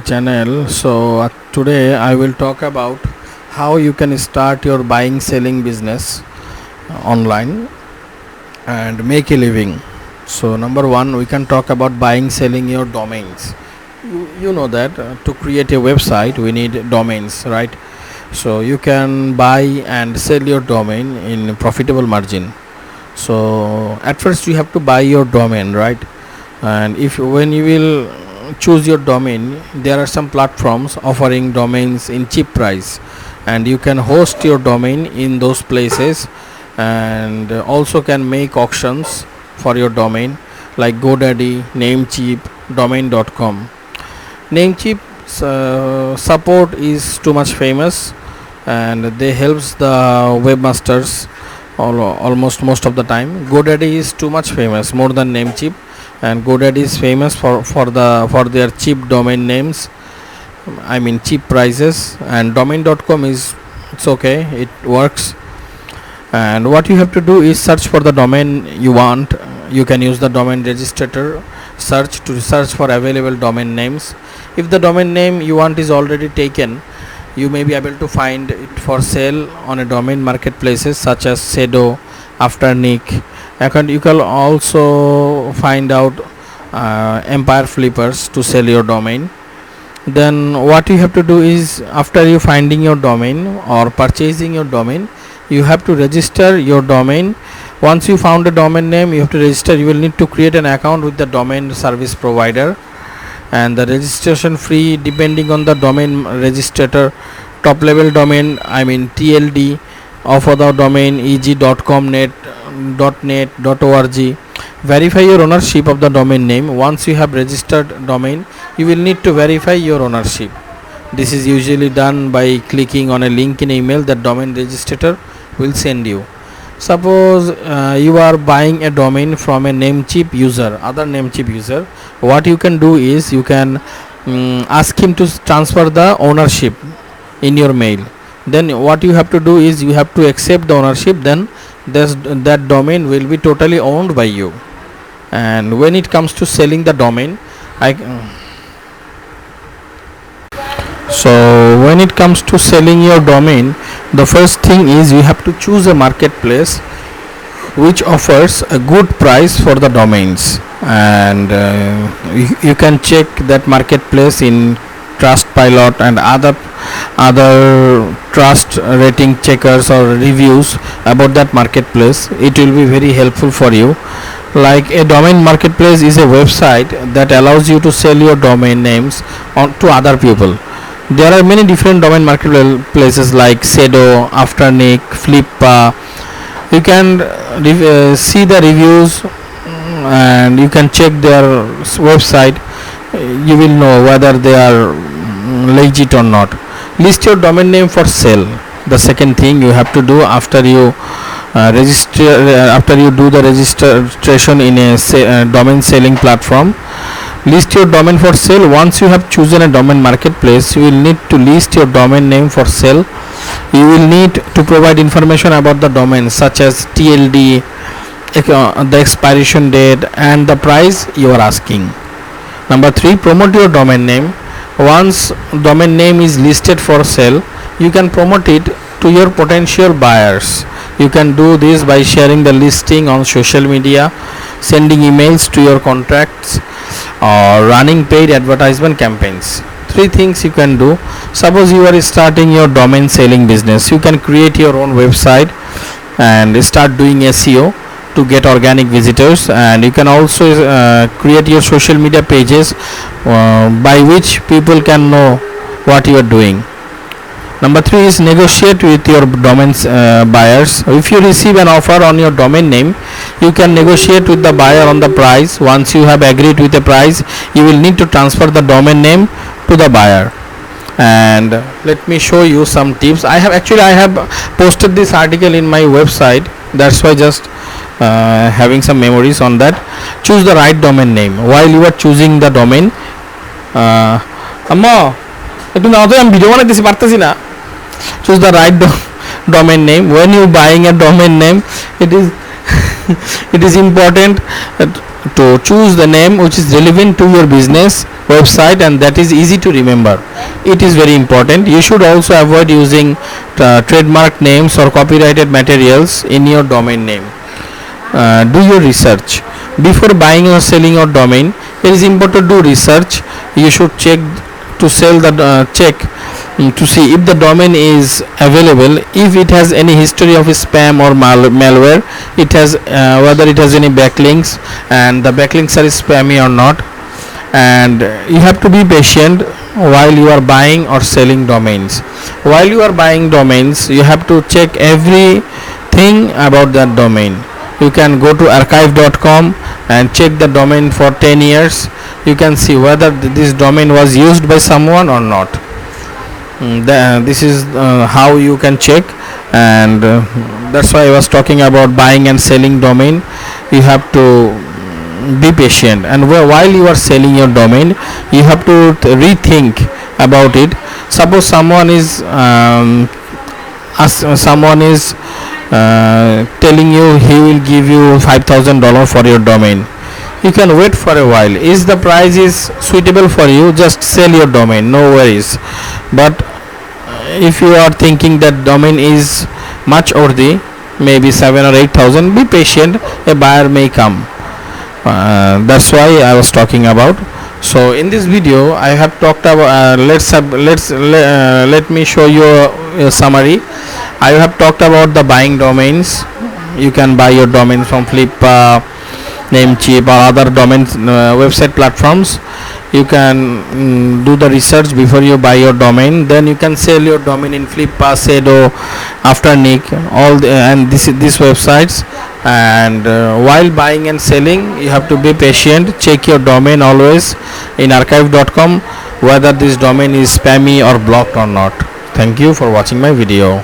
Channel. Today I will talk about how you can start your buying selling business online and make a living. So number one, we can talk about buying selling your domains. You know that to create a website we need domains, right? So you can buy and sell your domain in profitable margin. So at first you have to buy your domain, right? And if when you will choose your domain, there are some platforms offering domains in cheap price, and you can host your domain in those places, and also can make auctions for your domain like GoDaddy, Namecheap, domain.com. Namecheap support is too much famous, and they helps the webmasters almost most of the time. GoDaddy is too much famous, more than Namecheap, and GoDaddy is famous for their cheap domain names. I mean cheap prices, and domain.com is it's okay, it works. And what you have to do is search for the domain you want. You can use the domain registrator search for available domain names. If the domain name you want is already taken, you may be able to find it for sale on a domain marketplaces such as Sedo, Afternic. You can also find out Empire Flippers to sell your domain. Then what you have to do is, after you finding your domain or purchasing your domain, you have to register your domain. Once you found a domain name, you have to register. You will need to create an account with the domain service provider, and the registration fee depending on the domain registrator. Top level domain, I mean TLD, offer the domain eg.com, net, .org. Verify your ownership of the domain name. Once you have registered domain, you will need to verify your ownership. This is usually done by clicking on a link in email that domain registrator will send you. Suppose you are buying a domain from a Namecheap user, other Namecheap user. What you can do is you can ask him to transfer the ownership in your mail. Then what you have to do is you have to accept the ownership. Then that domain will be totally owned by you. And when it comes to selling the domain, when it comes to selling your domain, the first thing is you have to choose a marketplace which offers a good price for the domains, and you can check that marketplace in Trustpilot and other trust rating checkers or reviews about that marketplace. It will be very helpful for you. Like a domain marketplace is a website that allows you to sell your domain names to other people. There are many different domain marketplaces like Sedo, Afternic, Flippa. You can see the reviews, and you can check their website. You will know whether they are legit or not. List your domain name for sale. The second thing you have to do after you do the registration in a domain selling platform, list your domain for sale. Once you have chosen a domain marketplace, you will need to list your domain name for sale. You will need to provide information about the domain such as TLD, the expiration date, and the price you are asking. Number 3, promote your domain name. Once domain name is listed for sale, you can promote it to your potential buyers. You can do this by sharing the listing on social media, sending emails to your contacts, or running paid advertisement campaigns. 3 things you can do. Suppose you are starting your domain selling business, you can create your own website and start doing SEO to get organic visitors, and you can also create your social media pages by which people can know what you are doing. Number 3 is negotiate with your domain buyers. If you receive an offer on your domain name, you can negotiate with the buyer on the price. Once you have agreed with the price, you will need to transfer the domain name to the buyer. And let me show you some tips. I have posted this article in my website. That's why just having some memories on that. Choose the right domain name. While you are choosing the domain, choose the right domain name. When you buying a domain name, it is it is important to choose the name which is relevant to your business website, and that is easy to remember. It is very important. You should also avoid using trademark names or copyrighted materials in your domain name. Do your research before buying or selling your domain. It is important to do research. You should check to sell the check to see if the domain is available, if it has any history of spam or malware, it has whether it has any backlinks, and the backlinks are spammy or not. And you have to be patient while you are buying or selling domains. While you are buying domains, you have to check everything about that domain. You can go to archive.com and check the domain for 10 years. You can see whether this domain was used by someone or not. This is how you can check, and that's why I was talking about buying and selling domain. You have to be patient, and while you are selling your domain, you have to rethink about it. Suppose someone is telling you he will give you $5,000 for your domain. You can wait for a while. Is the price is suitable for you, just sell your domain, no worries. But if you are thinking that domain is much worthy, maybe 7 or 8,000, be patient, a buyer may come. That's why I was talking about. So in this video I have talked about let me show you a summary. I have talked about the buying domains. You can buy your domain from Flippa, Namecheap, or other domain website platforms. You can do the research before you buy your domain. Then you can sell your domain in Flippa, Sedo, Afternic, and these websites. And while buying and selling, you have to be patient. Check your domain always in archive.com whether this domain is spammy or blocked or not. Thank you for watching my video.